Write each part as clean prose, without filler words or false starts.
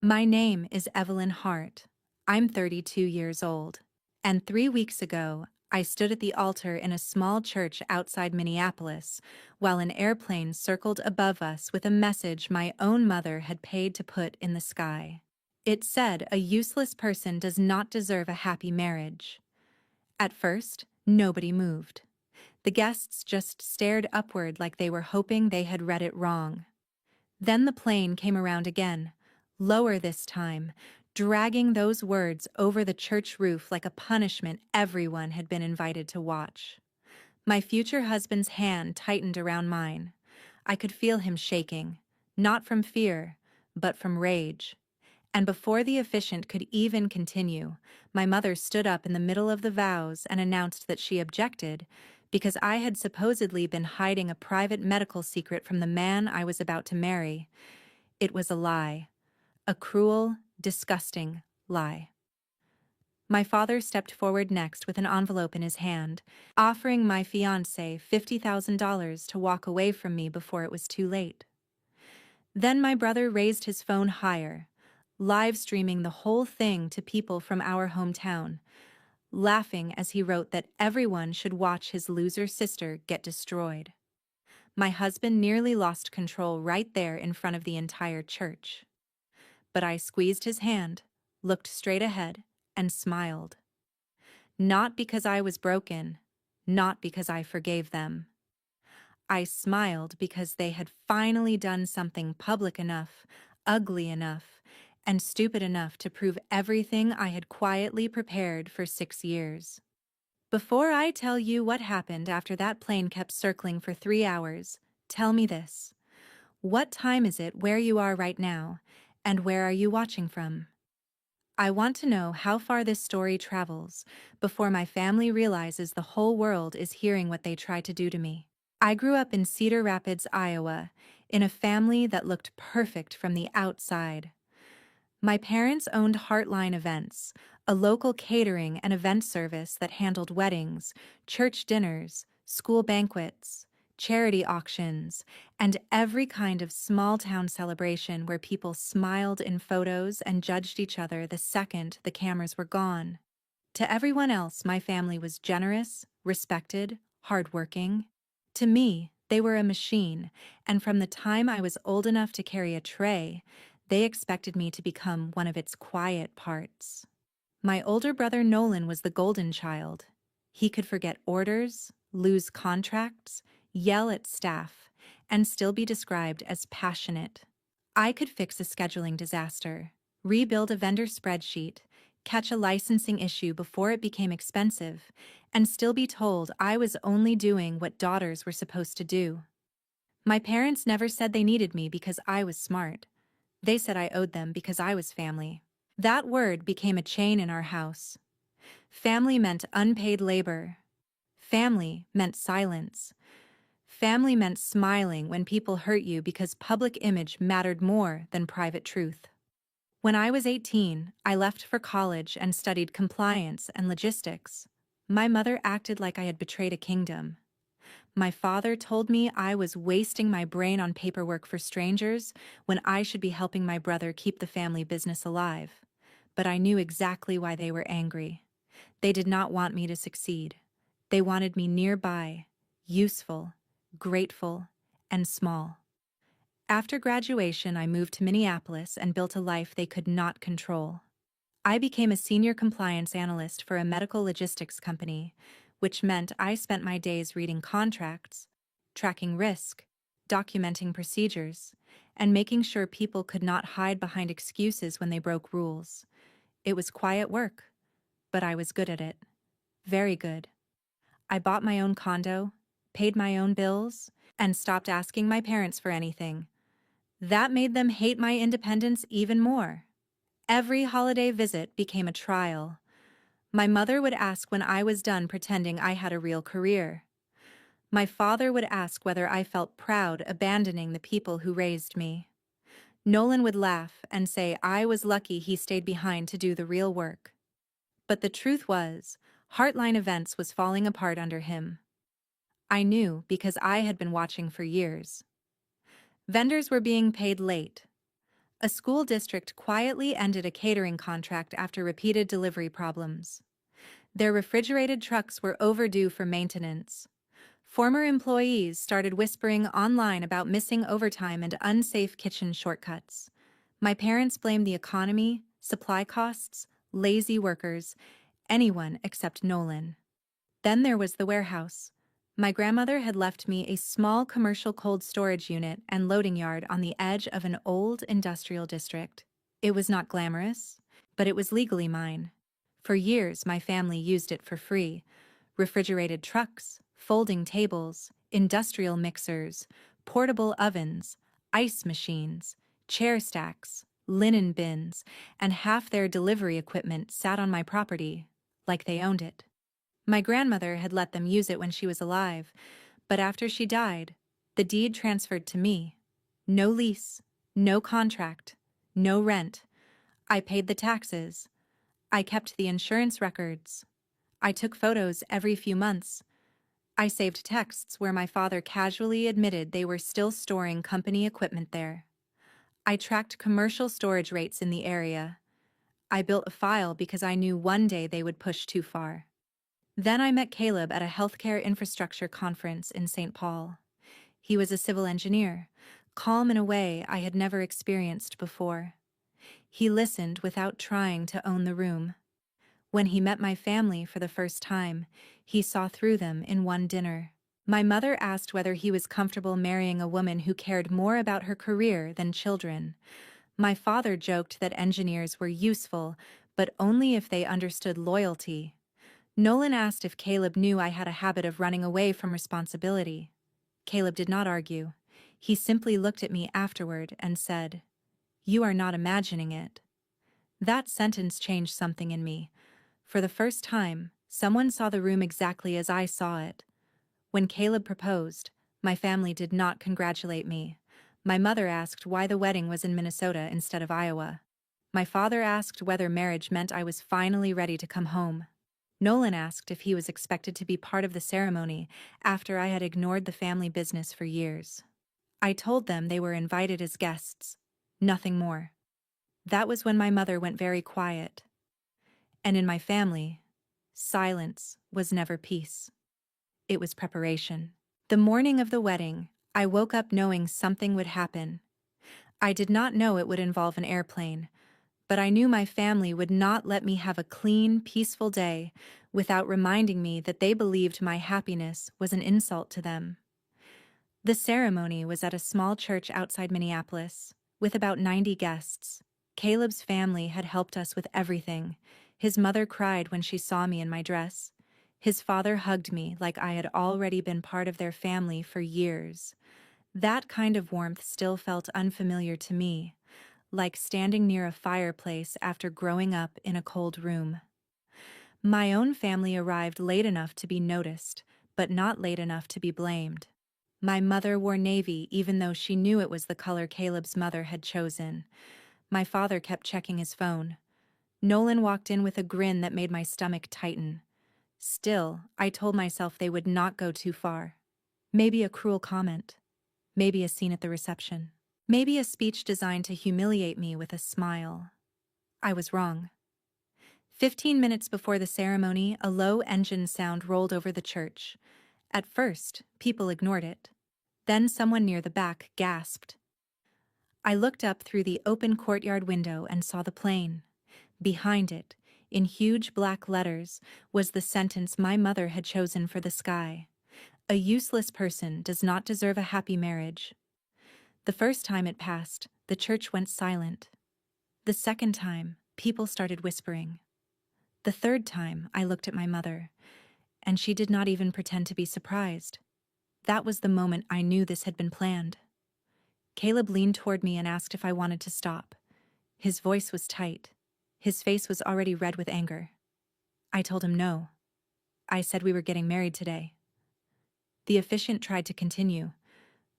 My name is Evelyn Hart. I'm 32 years old. And 3 weeks ago, I stood at the altar in a small church outside Minneapolis while an airplane circled above us with a message my own mother had paid to put in the sky. It said a useless person does not deserve a happy marriage. At first, nobody moved. The guests just stared upward like they were hoping they had read it wrong. Then the plane came around again, lower this time, dragging those words over the church roof like a punishment everyone had been invited to watch. My future husband's hand tightened around mine. I could feel him shaking, not from fear, but from rage. And before the officiant could even continue, my mother stood up in the middle of the vows and announced that she objected because I had supposedly been hiding a private medical secret from the man I was about to marry. It was a lie. A cruel, disgusting lie. My father stepped forward next with an envelope in his hand, offering my fiancé $50,000 to walk away from me before it was too late. Then my brother raised his phone higher, live streaming the whole thing to people from our hometown, laughing as he wrote that everyone should watch his loser sister get destroyed. My husband nearly lost control right there in front of the entire church. But I squeezed his hand, looked straight ahead, and smiled. Not because I was broken, not because I forgave them. I smiled because they had finally done something public enough, ugly enough, and stupid enough to prove everything I had quietly prepared for 6 years. Before I tell you what happened after that plane kept circling for 3 hours, tell me this. What time is it where you are right now, and where are you watching from? I want to know how far this story travels before my family realizes the whole world is hearing what they try to do to me. I grew up in Cedar Rapids, Iowa, in a family that looked perfect from the outside. My parents owned Heartline Events, a local catering and event service that handled weddings, church dinners, school banquets, charity auctions, and every kind of small-town celebration where people smiled in photos and judged each other the second the cameras were gone. To everyone else, my family was generous, respected, hardworking. To me, they were a machine, and from the time I was old enough to carry a tray, they expected me to become one of its quiet parts. My older brother Nolan was the golden child. He could forget orders, lose contracts, yell at staff, and still be described as passionate. I could fix a scheduling disaster, rebuild a vendor spreadsheet, catch a licensing issue before it became expensive, and still be told I was only doing what daughters were supposed to do. My parents never said they needed me because I was smart. They said I owed them because I was family. That word became a chain in our house. Family meant unpaid labor. Family meant silence. Family meant smiling when people hurt you because public image mattered more than private truth. When I was 18, I left for college and studied compliance and logistics. My mother acted like I had betrayed a kingdom. My father told me I was wasting my brain on paperwork for strangers when I should be helping my brother keep the family business alive. But I knew exactly why they were angry. They did not want me to succeed. They wanted me nearby, useful, grateful, and small. After graduation, I moved to Minneapolis and built a life they could not control. I became a senior compliance analyst for a medical logistics company, which meant I spent my days reading contracts, tracking risk, documenting procedures, and making sure people could not hide behind excuses when they broke rules. It was quiet work, but I was good at it. Very good. I bought my own condo, paid my own bills, and stopped asking my parents for anything. That made them hate my independence even more. Every holiday visit became a trial. My mother would ask when I was done pretending I had a real career. My father would ask whether I felt proud abandoning the people who raised me. Nolan would laugh and say I was lucky he stayed behind to do the real work. But the truth was, Heartline Events was falling apart under him. I knew because I had been watching for years. Vendors were being paid late. A school district quietly ended a catering contract after repeated delivery problems. Their refrigerated trucks were overdue for maintenance. Former employees started whispering online about missing overtime and unsafe kitchen shortcuts. My parents blamed the economy, supply costs, lazy workers, anyone except Nolan. Then there was the warehouse. My grandmother had left me a small commercial cold storage unit and loading yard on the edge of an old industrial district. It was not glamorous, but it was legally mine. For years, my family used it for free. Refrigerated trucks, folding tables, industrial mixers, portable ovens, ice machines, chair stacks, linen bins, and half their delivery equipment sat on my property, like they owned it. My grandmother had let them use it when she was alive, but after she died, the deed transferred to me. No lease, no contract, no rent. I paid the taxes. I kept the insurance records. I took photos every few months. I saved texts where my father casually admitted they were still storing company equipment there. I tracked commercial storage rates in the area. I built a file because I knew one day they would push too far. Then I met Caleb at a healthcare infrastructure conference in St. Paul. He was a civil engineer, calm in a way I had never experienced before. He listened without trying to own the room. When he met my family for the first time, he saw through them in one dinner. My mother asked whether he was comfortable marrying a woman who cared more about her career than children. My father joked that engineers were useful, but only if they understood loyalty. Nolan asked if Caleb knew I had a habit of running away from responsibility. Caleb did not argue. He simply looked at me afterward and said, "You are not imagining it." That sentence changed something in me. For the first time, someone saw the room exactly as I saw it. When Caleb proposed, my family did not congratulate me. My mother asked why the wedding was in Minnesota instead of Iowa. My father asked whether marriage meant I was finally ready to come home. Nolan asked if he was expected to be part of the ceremony after I had ignored the family business for years. I told them they were invited as guests, nothing more. That was when my mother went very quiet. And in my family, silence was never peace. It was preparation. The morning of the wedding, I woke up knowing something would happen. I did not know it would involve an airplane, but I knew my family would not let me have a clean, peaceful day without reminding me that they believed my happiness was an insult to them. The ceremony was at a small church outside Minneapolis, with about 90 guests. Caleb's family had helped us with everything. His mother cried when she saw me in my dress. His father hugged me like I had already been part of their family for years. That kind of warmth still felt unfamiliar to me, like standing near a fireplace after growing up in a cold room. My own family arrived late enough to be noticed, but not late enough to be blamed. My mother wore navy even though she knew it was the color Caleb's mother had chosen. My father kept checking his phone. Nolan walked in with a grin that made my stomach tighten. Still, I told myself they would not go too far. Maybe a cruel comment. Maybe a scene at the reception. Maybe a speech designed to humiliate me with a smile. I was wrong. 15 minutes before the ceremony, a low engine sound rolled over the church. At first, people ignored it. Then someone near the back gasped. I looked up through the open courtyard window and saw the plane. Behind it, in huge black letters, was the sentence my mother had chosen for the sky. A useless person does not deserve a happy marriage. The first time it passed, the church went silent. The second time, people started whispering. The third time, I looked at my mother, and she did not even pretend to be surprised. That was the moment I knew this had been planned. Caleb leaned toward me and asked if I wanted to stop. His voice was tight. His face was already red with anger. I told him no. I said we were getting married today. The officiant tried to continue,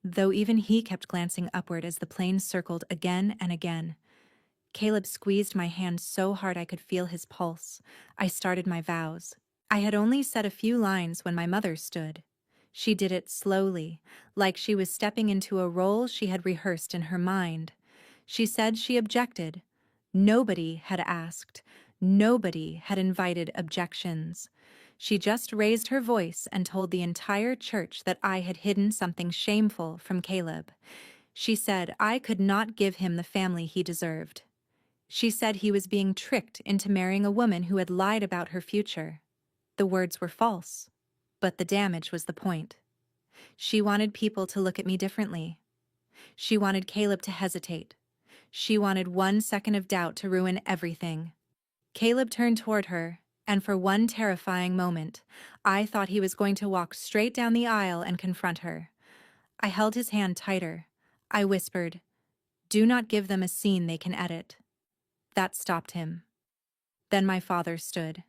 though even he kept glancing upward as the plane circled again and again. Caleb squeezed my hand so hard I could feel his pulse. I started my vows. I had only said a few lines when my mother stood. She did it slowly, like she was stepping into a role she had rehearsed in her mind. She said she objected. Nobody had asked. Nobody had invited objections. She just raised her voice and told the entire church that I had hidden something shameful from Caleb. She said I could not give him the family he deserved. She said he was being tricked into marrying a woman who had lied about her future. The words were false, but the damage was the point. She wanted people to look at me differently. She wanted Caleb to hesitate. She wanted 1 second of doubt to ruin everything. Caleb turned toward her, and for one terrifying moment, I thought he was going to walk straight down the aisle and confront her. I held his hand tighter. I whispered, "Do not give them a scene they can edit." That stopped him. Then my father stood.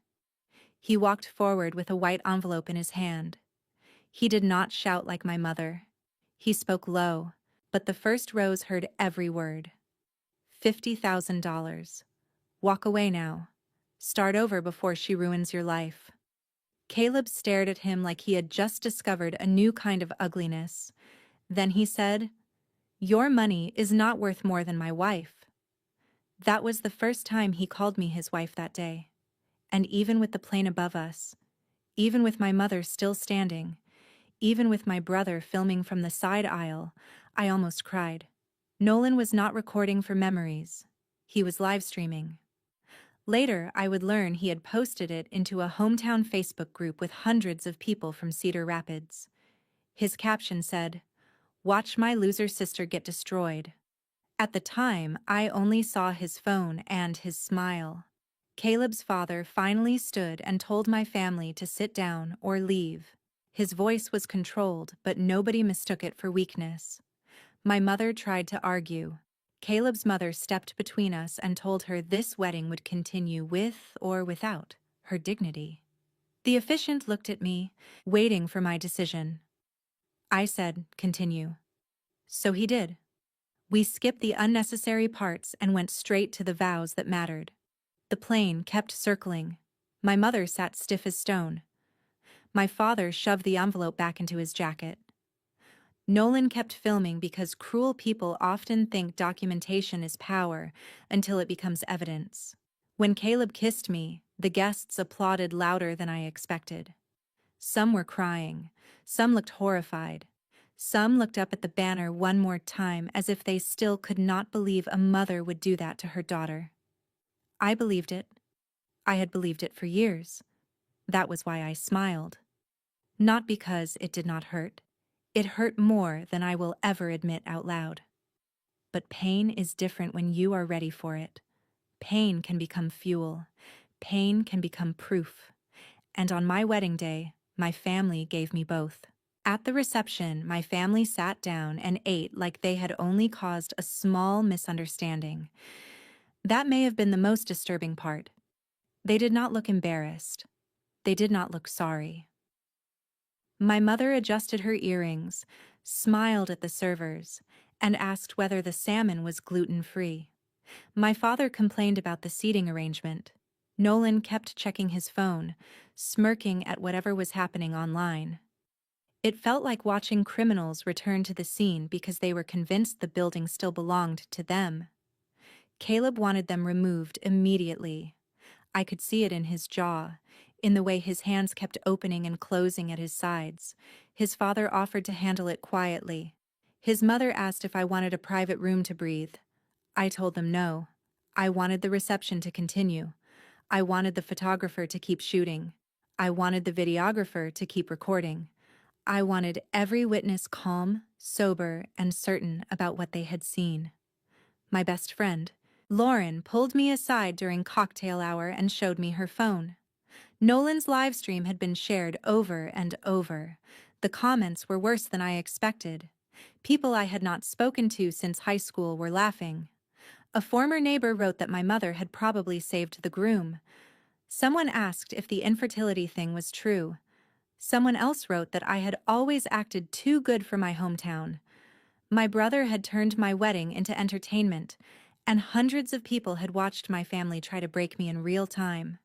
He walked forward with a white envelope in his hand. He did not shout like my mother. He spoke low, but the first rows heard every word. $50,000. Walk away now. Start over before she ruins your life. Caleb stared at him like he had just discovered a new kind of ugliness. Then he said, "Your money is not worth more than my wife." That was the first time he called me his wife that day. And even with the plane above us, even with my mother still standing, even with my brother filming from the side aisle, I almost cried. Nolan was not recording for memories. He was live streaming. Later, I would learn he had posted it into a hometown Facebook group with hundreds of people from Cedar Rapids. His caption said, "Watch my loser sister get destroyed." At the time, I only saw his phone and his smile. Caleb's father finally stood and told my family to sit down or leave. His voice was controlled, but nobody mistook it for weakness. My mother tried to argue. Caleb's mother stepped between us and told her this wedding would continue with or without her dignity. The officiant looked at me, waiting for my decision. I said, "Continue." So he did. We skipped the unnecessary parts and went straight to the vows that mattered. The plane kept circling. My mother sat stiff as stone. My father shoved the envelope back into his jacket. Nolan kept filming because cruel people often think documentation is power until it becomes evidence. When Caleb kissed me, the guests applauded louder than I expected. Some were crying. Some looked horrified. Some looked up at the banner one more time as if they still could not believe a mother would do that to her daughter. I believed it. I had believed it for years. That was why I smiled. Not because it did not hurt. It hurt more than I will ever admit out loud. But pain is different when you are ready for it. Pain can become fuel. Pain can become proof. And on my wedding day, my family gave me both. At the reception, my family sat down and ate like they had only caused a small misunderstanding. That may have been the most disturbing part. They did not look embarrassed. They did not look sorry. My mother adjusted her earrings, smiled at the servers, and asked whether the salmon was gluten-free. My father complained about the seating arrangement. Nolan kept checking his phone, smirking at whatever was happening online. It felt like watching criminals return to the scene because they were convinced the building still belonged to them. Caleb wanted them removed immediately. I could see it in his jaw, in the way his hands kept opening and closing at his sides. His father offered to handle it quietly. His mother asked if I wanted a private room to breathe. I told them no. I wanted the reception to continue. I wanted the photographer to keep shooting. I wanted the videographer to keep recording. I wanted every witness calm, sober, and certain about what they had seen. My best friend, Lauren, pulled me aside during cocktail hour and showed me her phone. Nolan's live stream had been shared over and over. The comments were worse than I expected. People I had not spoken to since high school were laughing. A former neighbor wrote that my mother had probably saved the groom. Someone asked if the infertility thing was true. Someone else wrote that I had always acted too good for my hometown. My brother had turned my wedding into entertainment, and hundreds of people had watched my family try to break me in real time.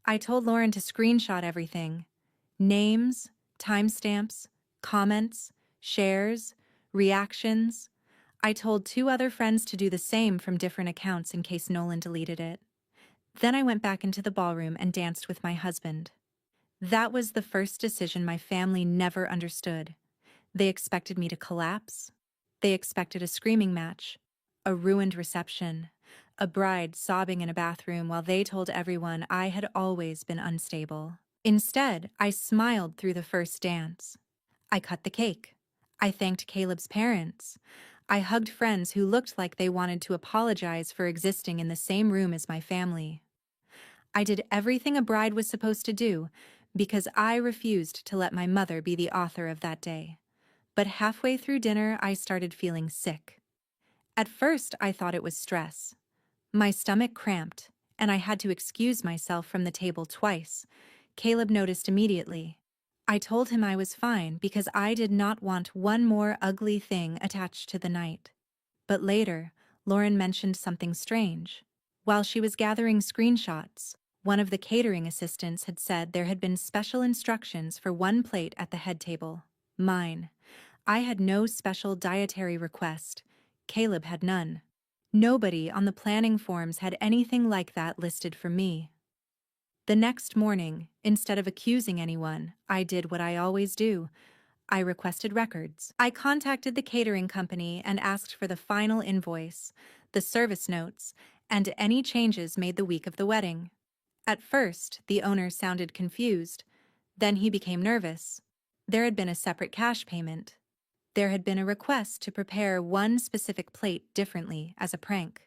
I told Lauren to screenshot everything. Names, timestamps, comments, shares, reactions. I told 2 other friends to do the same from different accounts in case Nolan deleted it. Then I went back into the ballroom and danced with my husband. That was the first decision my family never understood. They expected me to collapse. They expected a screaming match, a ruined reception, a bride sobbing in a bathroom while they told everyone I had always been unstable. Instead, I smiled through the first dance. I cut the cake. I thanked Caleb's parents. I hugged friends who looked like they wanted to apologize for existing in the same room as my family. I did everything a bride was supposed to do because I refused to let my mother be the author of that day. But halfway through dinner, I started feeling sick. At first, I thought it was stress. My stomach cramped, and I had to excuse myself from the table twice. Caleb noticed immediately. I told him I was fine because I did not want one more ugly thing attached to the night. But later, Lauren mentioned something strange. While she was gathering screenshots, one of the catering assistants had said there had been special instructions for one plate at the head table, mine. I had no special dietary request. Caleb had none. Nobody on the planning forms had anything like that listed for me. The next morning, instead of accusing anyone, I did what I always do. I requested records. I contacted the catering company and asked for the final invoice, the service notes, and any changes made the week of the wedding. At first, the owner sounded confused. Then he became nervous. There had been a separate cash payment. There had been a request to prepare one specific plate differently as a prank.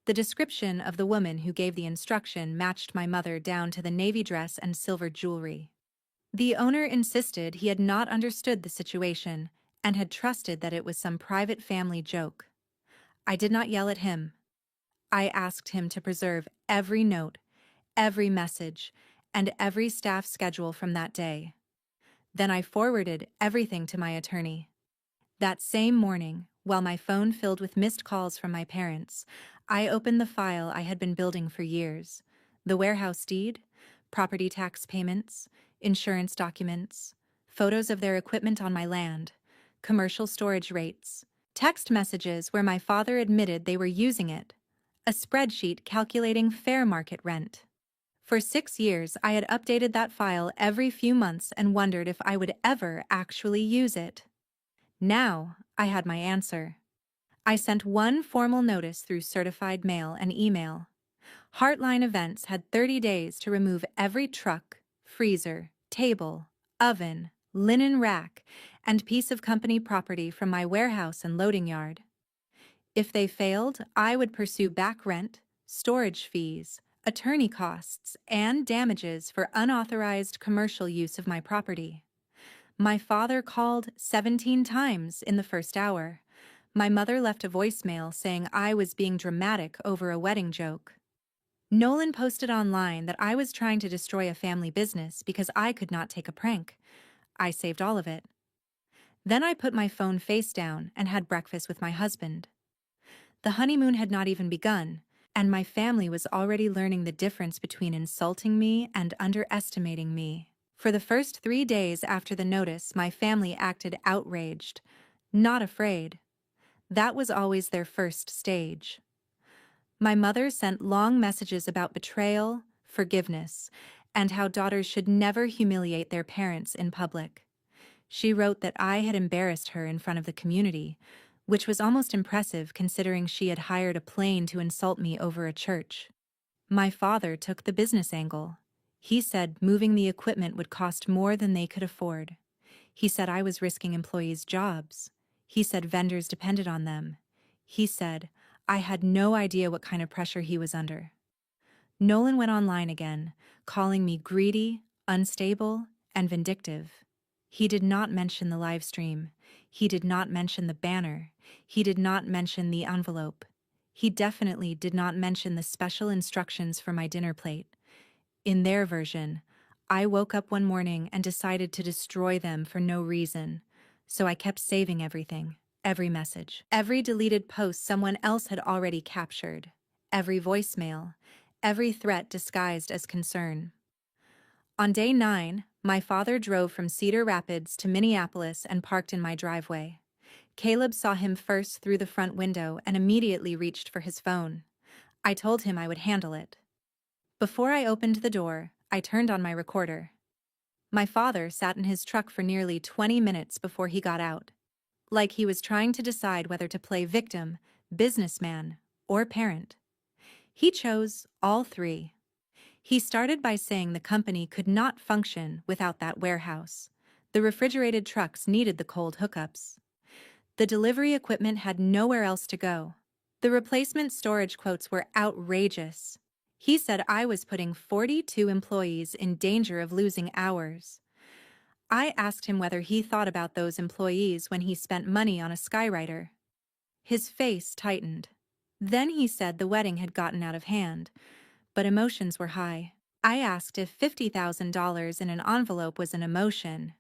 The description of the woman who gave the instruction matched my mother down to the navy dress and silver jewelry. The owner insisted he had not understood the situation and had trusted that it was some private family joke. I did not yell at him. I asked him to preserve every note, every message, and every staff schedule from that day. Then I forwarded everything to my attorney. That same morning, while my phone filled with missed calls from my parents, I opened the file I had been building for years: the warehouse deed, property tax payments, insurance documents, photos of their equipment on my land, commercial storage rates, text messages where my father admitted they were using it, a spreadsheet calculating fair market rent. For 6 years, I had updated that file every few months and wondered if I would ever actually use it. Now, I had my answer. I sent one formal notice through certified mail and email. Heartline Events had 30 days to remove every truck, freezer, table, oven, linen rack, and piece of company property from my warehouse and loading yard. If they failed, I would pursue back rent, storage fees, attorney costs, and damages for unauthorized commercial use of my property. My father called 17 times in the first hour. My mother left a voicemail saying I was being dramatic over a wedding joke. Nolan posted online that I was trying to destroy a family business because I could not take a prank. I saved all of it. Then I put my phone face down and had breakfast with my husband. The honeymoon had not even begun, and my family was already learning the difference between insulting me and underestimating me. For the first 3 days after the notice, my family acted outraged, not afraid. That was always their first stage. My mother sent long messages about betrayal, forgiveness, and how daughters should never humiliate their parents in public. She wrote that I had embarrassed her in front of the community, which was almost impressive considering she had hired a plane to insult me over a church. My father took the business angle. He said moving the equipment would cost more than they could afford. He said I was risking employees' jobs. He said vendors depended on them. He said I had no idea what kind of pressure he was under. Nolan went online again, calling me greedy, unstable, and vindictive. He did not mention the live stream. He did not mention the banner. He did not mention the envelope. He definitely did not mention the special instructions for my dinner plate. In their version, I woke up one morning and decided to destroy them for no reason. So I kept saving everything, every message, every deleted post someone else had already captured, every voicemail, every threat disguised as concern. On day 9, my father drove from Cedar Rapids to Minneapolis and parked in my driveway. Caleb saw him first through the front window and immediately reached for his phone. I told him I would handle it. Before I opened the door, I turned on my recorder. My father sat in his truck for nearly 20 minutes before he got out, like he was trying to decide whether to play victim, businessman, or parent. He chose all three. He started by saying the company could not function without that warehouse. The refrigerated trucks needed the cold hookups. The delivery equipment had nowhere else to go. The replacement storage quotes were outrageous. He said I was putting 42 employees in danger of losing hours. I asked him whether he thought about those employees when he spent money on a Skywriter. His face tightened. Then he said the wedding had gotten out of hand, but emotions were high. I asked if $50,000 in an envelope was an emotion.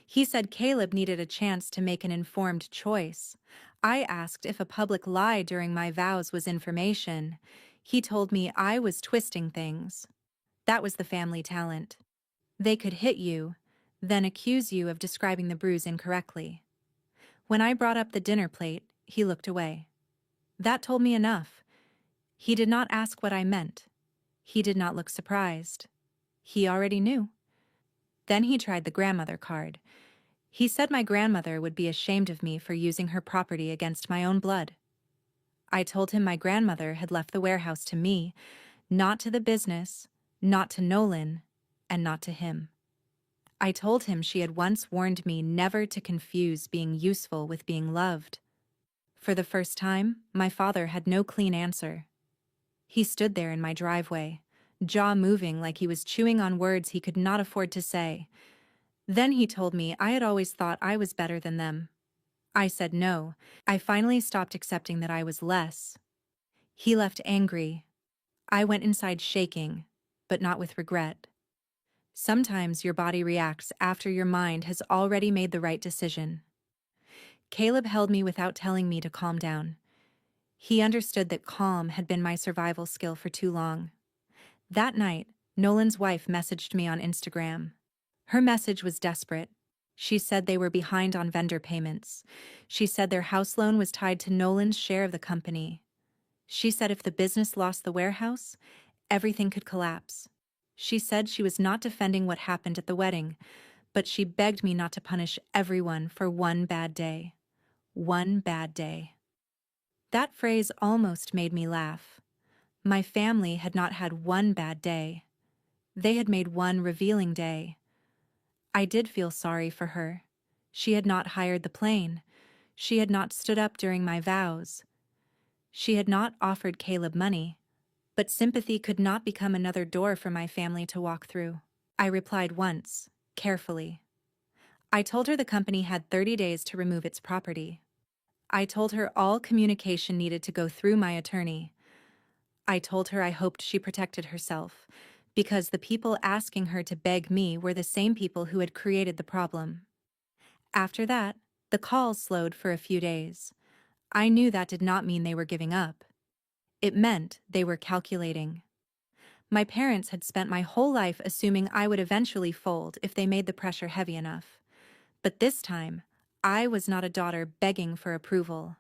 He said Caleb needed a chance to make an informed choice. I asked if a public lie during my vows was information. He told me I was twisting things. That was the family talent. They could hit you, then accuse you of describing the bruise incorrectly. When I brought up the dinner plate, he looked away. That told me enough. He did not ask what I meant. He did not look surprised. He already knew. Then he tried the grandmother card. He said my grandmother would be ashamed of me for using her property against my own blood. I told him my grandmother had left the warehouse to me, not to the business, not to Nolan, and not to him. I told him she had once warned me never to confuse being useful with being loved. For the first time, my father had no clean answer. He stood there in my driveway, jaw moving like he was chewing on words he could not afford to say. Then he told me I had always thought I was better than them. I said no. I finally stopped accepting that I was less. He left angry. I went inside shaking, but not with regret. Sometimes your body reacts after your mind has already made the right decision. Caleb held me without telling me to calm down. He understood that calm had been my survival skill for too long. That night, Nolan's wife messaged me on Instagram. Her message was desperate. She said they were behind on vendor payments. She said their house loan was tied to Nolan's share of the company. She said if the business lost the warehouse, everything could collapse. She said she was not defending what happened at the wedding, but she begged me not to punish everyone for one bad day. One bad day. That phrase almost made me laugh. My family had not had one bad day. They had made one revealing day. I did feel sorry for her. She had not hired the plane. She had not stood up during my vows. She had not offered Caleb money. But sympathy could not become another door for my family to walk through. I replied once, carefully. I told her the company had 30 days to remove its property. I told her all communication needed to go through my attorney. I told her I hoped she protected herself, because the people asking her to beg me were the same people who had created the problem. After that, the calls slowed for a few days. I knew that did not mean they were giving up. It meant they were calculating. My parents had spent my whole life assuming I would eventually fold if they made the pressure heavy enough. But this time, I was not a daughter begging for approval.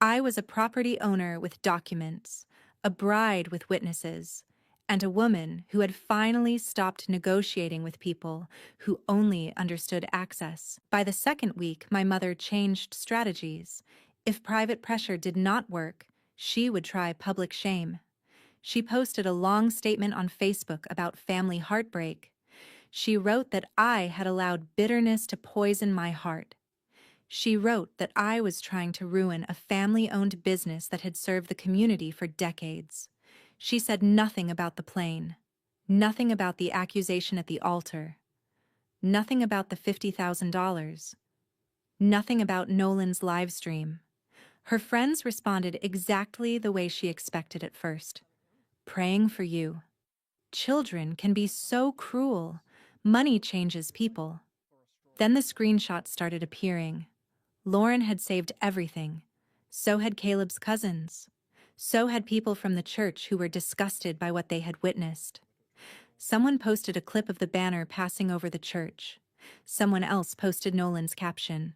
I was a property owner with documents, a bride with witnesses, and a woman who had finally stopped negotiating with people who only understood access. By the second week, my mother changed strategies. If private pressure did not work, she would try public shame. She posted a long statement on Facebook about family heartbreak. She wrote that I had allowed bitterness to poison my heart. She wrote that I was trying to ruin a family-owned business that had served the community for decades. She said nothing about the plane, nothing about the accusation at the altar, nothing about the $50,000, nothing about Nolan's live stream. Her friends responded exactly the way she expected at first. Praying for you. Children can be so cruel. Money changes people. Then the screenshots started appearing. Lauren had saved everything. So had Caleb's cousins. So had people from the church who were disgusted by what they had witnessed. Someone posted a clip of the banner passing over the church. Someone else posted Nolan's caption.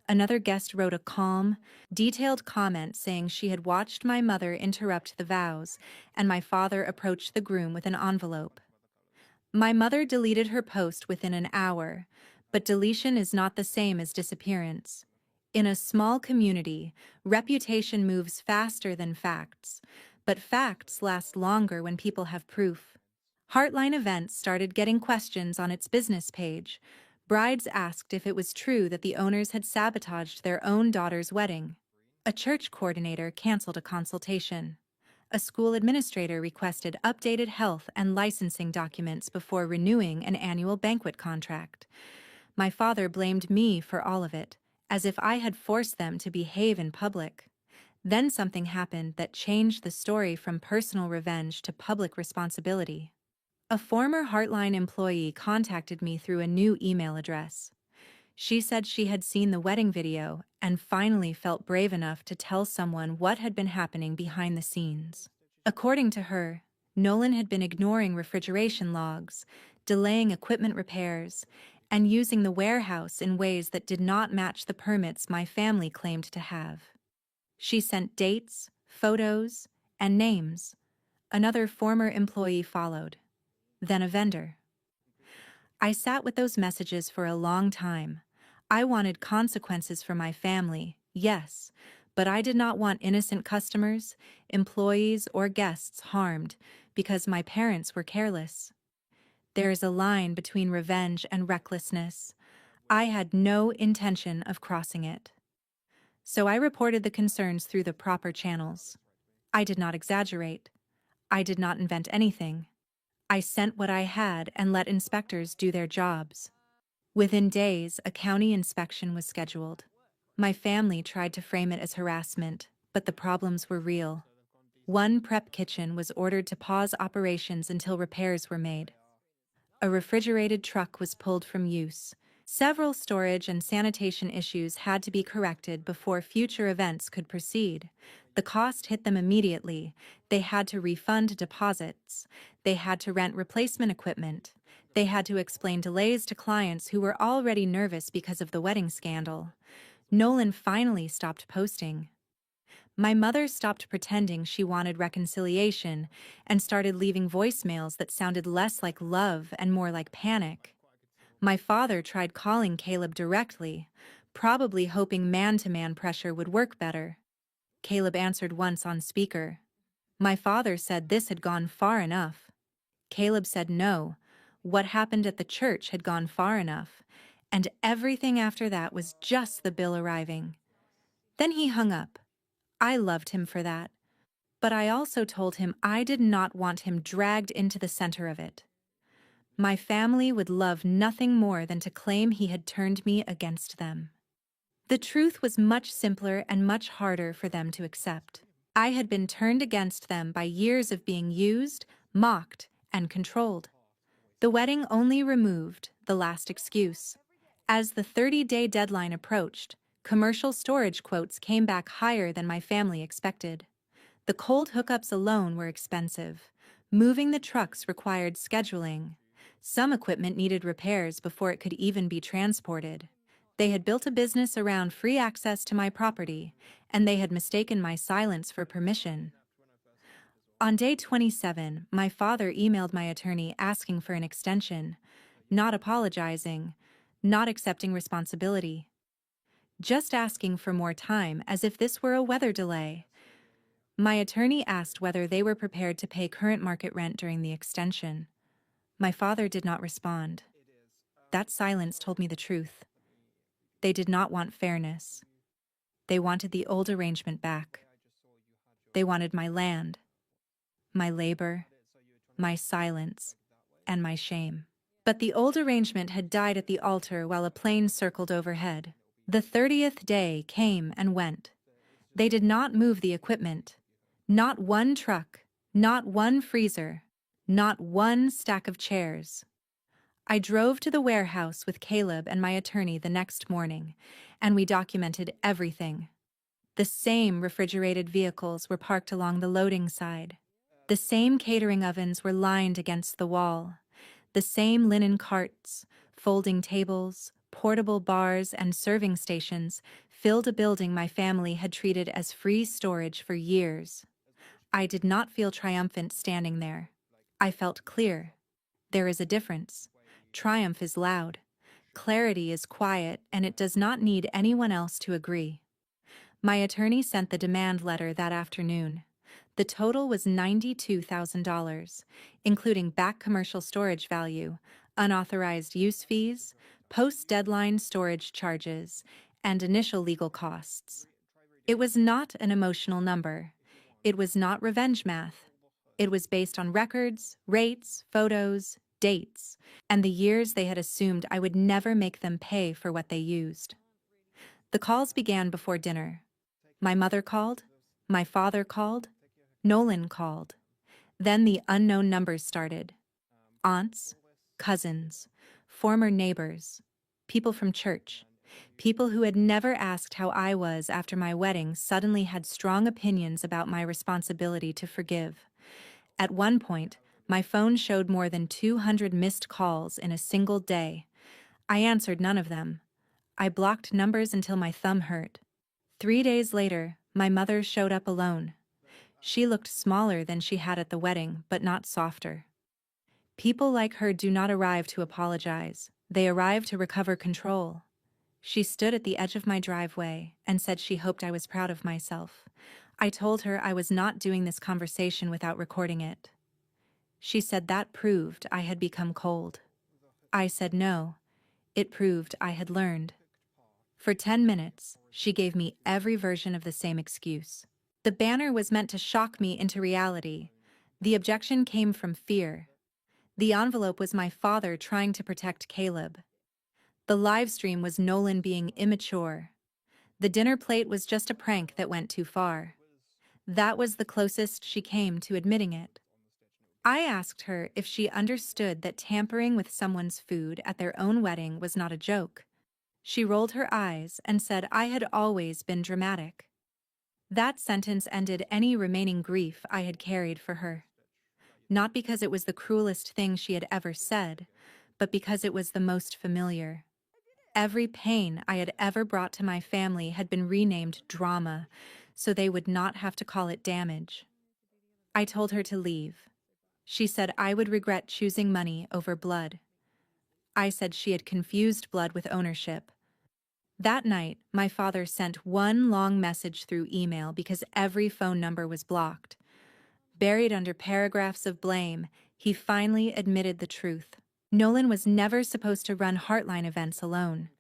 Another guest wrote a calm, detailed comment saying she had watched my mother interrupt the vows, and my father approached the groom with an envelope. My mother deleted her post within an hour, but deletion is not the same as disappearance. In a small community, reputation moves faster than facts, but facts last longer when people have proof. Heartline Events started getting questions on its business page. Brides asked if it was true that the owners had sabotaged their own daughter's wedding. A church coordinator canceled a consultation. A school administrator requested updated health and licensing documents before renewing an annual banquet contract. My father blamed me for all of it, as if I had forced them to behave in public. Then something happened that changed the story from personal revenge to public responsibility. A former Heartline employee contacted me through a new email address. She said she had seen the wedding video and finally felt brave enough to tell someone what had been happening behind the scenes. According to her, Nolan had been ignoring refrigeration logs, delaying equipment repairs, and using the warehouse in ways that did not match the permits my family claimed to have. She sent dates, photos, and names. Another former employee followed, then a vendor. I sat with those messages for a long time. I wanted consequences for my family, yes, but I did not want innocent customers, employees, or guests harmed because my parents were careless. There is a line between revenge and recklessness. I had no intention of crossing it. So I reported the concerns through the proper channels. I did not exaggerate. I did not invent anything. I sent what I had and let inspectors do their jobs. Within days, a county inspection was scheduled. My family tried to frame it as harassment, but the problems were real. One prep kitchen was ordered to pause operations until repairs were made. A refrigerated truck was pulled from use. Several storage and sanitation issues had to be corrected before future events could proceed. The cost hit them immediately. They had to refund deposits. They had to rent replacement equipment. They had to explain delays to clients who were already nervous because of the wedding scandal. Nolan finally stopped posting. My mother stopped pretending she wanted reconciliation and started leaving voicemails that sounded less like love and more like panic. My father tried calling Caleb directly, probably hoping man-to-man pressure would work better. Caleb answered once on speaker. My father said this had gone far enough. Caleb said no, what happened at the church had gone far enough, and everything after that was just the bill arriving. Then he hung up. I loved him for that, but I also told him I did not want him dragged into the center of it. My family would love nothing more than to claim he had turned me against them. The truth was much simpler and much harder for them to accept. I had been turned against them by years of being used, mocked, and controlled. The wedding only removed the last excuse. As the 30-day deadline approached, commercial storage quotes came back higher than my family expected. The cold hookups alone were expensive. Moving the trucks required scheduling. Some equipment needed repairs before it could even be transported. They had built a business around free access to my property, and they had mistaken my silence for permission. On day 27, my father emailed my attorney asking for an extension, not apologizing, not accepting responsibility, just asking for more time as if this were a weather delay. My attorney asked whether they were prepared to pay current market rent during the extension. My father did not respond. That silence told me the truth. They did not want fairness. They wanted the old arrangement back. They wanted my land, my labor, my silence, and my shame. But the old arrangement had died at the altar while a plane circled overhead. The 30th day came and went. They did not move the equipment. Not one truck, not one freezer, not one stack of chairs. I drove to the warehouse with Caleb and my attorney the next morning, and we documented everything. The same refrigerated vehicles were parked along the loading side. The same catering ovens were lined against the wall. The same linen carts, folding tables, Portable bars and serving stations filled a building my family had treated as free storage for years. I did not feel triumphant standing there. I felt clear. There is a difference. Triumph is loud. Clarity is quiet, and it does not need anyone else to agree. My attorney sent the demand letter that afternoon. The total was $92,000, including back commercial storage value, unauthorized use fees, post-deadline storage charges, and initial legal costs. It was not an emotional number. It was not revenge math. It was based on records, rates, photos, dates, and the years they had assumed I would never make them pay for what they used. The calls began before dinner. My mother called, my father called, Nolan called. Then the unknown numbers started. Aunts, cousins, former neighbors, people from church, people who had never asked how I was after my wedding suddenly had strong opinions about my responsibility to forgive. At one point, my phone showed more than 200 missed calls in a single day. I answered none of them. I blocked numbers until my thumb hurt. 3 days later, my mother showed up alone. She looked smaller than she had at the wedding, but not softer. People like her do not arrive to apologize. They arrive to recover control. She stood at the edge of my driveway and said she hoped I was proud of myself. I told her I was not doing this conversation without recording it. She said that proved I had become cold. I said no. It proved I had learned. For 10 minutes, she gave me every version of the same excuse. The banner was meant to shock me into reality. The objection came from fear. The envelope was my father trying to protect Caleb. The live stream was Nolan being immature. The dinner plate was just a prank that went too far. That was the closest she came to admitting it. I asked her if she understood that tampering with someone's food at their own wedding was not a joke. She rolled her eyes and said I had always been dramatic. That sentence ended any remaining grief I had carried for her. Not because it was the cruelest thing she had ever said, but because it was the most familiar. Every pain I had ever brought to my family had been renamed drama, so they would not have to call it damage. I told her to leave. She said I would regret choosing money over blood. I said she had confused blood with ownership. That night, my father sent one long message through email because every phone number was blocked. Buried under paragraphs of blame, he finally admitted the truth. Nolan was never supposed to run Heartline events alone.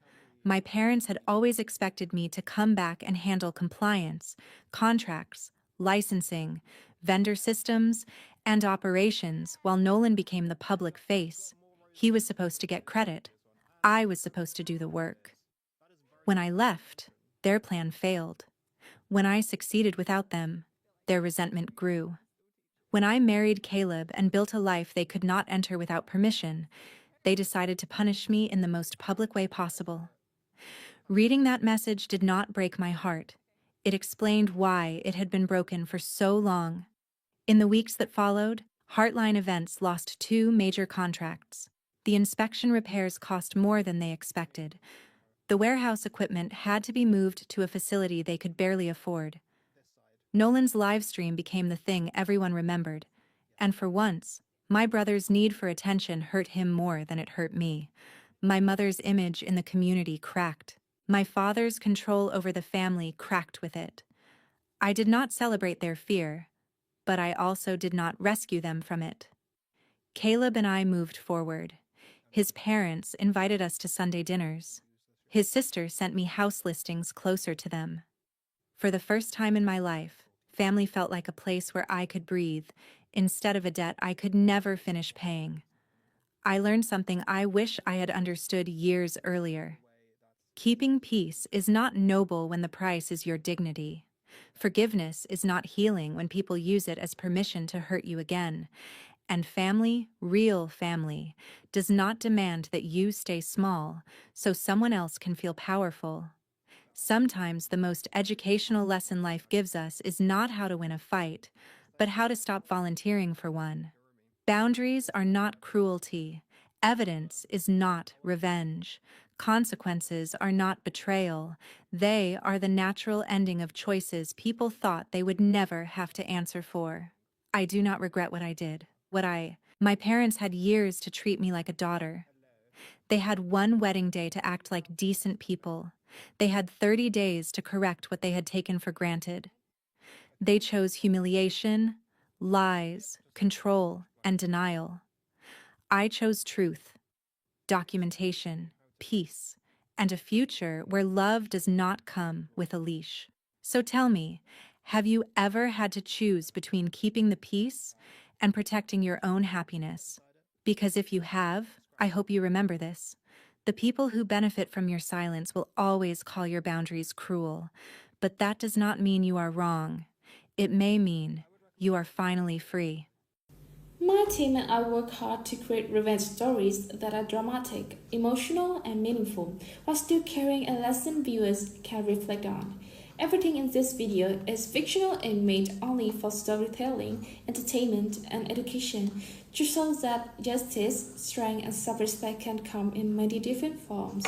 My parents had always expected me to come back and handle compliance, contracts, licensing, vendor systems, and operations while Nolan became the public face. He was supposed to get credit. I was supposed to do the work. When I left, their plan failed. When I succeeded without them, their resentment grew. When I married Caleb and built a life they could not enter without permission, they decided to punish me in the most public way possible. Reading that message did not break my heart. It explained why it had been broken for so long. In the weeks that followed, Heartline Events lost 2 major contracts. The inspection repairs cost more than they expected. The warehouse equipment had to be moved to a facility they could barely afford. Nolan's live stream became the thing everyone remembered, and for once, my brother's need for attention hurt him more than it hurt me. My mother's image in the community cracked. My father's control over the family cracked with it. I did not celebrate their fear, but I also did not rescue them from it. Caleb and I moved forward. His parents invited us to Sunday dinners. His sister sent me house listings closer to them. For the first time in my life, family felt like a place where I could breathe, instead of a debt I could never finish paying. I learned something I wish I had understood years earlier. Keeping peace is not noble when the price is your dignity. Forgiveness is not healing when people use it as permission to hurt you again. And family, real family, does not demand that you stay small so someone else can feel powerful. Sometimes the most educational lesson life gives us is not how to win a fight, but how to stop volunteering for one. Boundaries are not cruelty. Evidence is not revenge. Consequences are not betrayal, they are the natural ending of choices people thought they would never have to answer for. I do not regret what I did. My parents had years to treat me like a daughter. They had one wedding day to act like decent people. They had 30 days to correct what they had taken for granted. They chose humiliation, lies, control, and denial. I chose truth, documentation, peace, and a future where love does not come with a leash. So tell me, have you ever had to choose between keeping the peace and protecting your own happiness? Because if you have, I hope you remember this. The people who benefit from your silence will always call your boundaries cruel, but that does not mean you are wrong. It may mean you are finally free. My team and I work hard to create revenge stories that are dramatic, emotional, and meaningful, while still carrying a lesson viewers can reflect on. Everything in this video is fictional and made only for storytelling, entertainment, and education, to show that justice, strength, and self-respect can come in many different forms.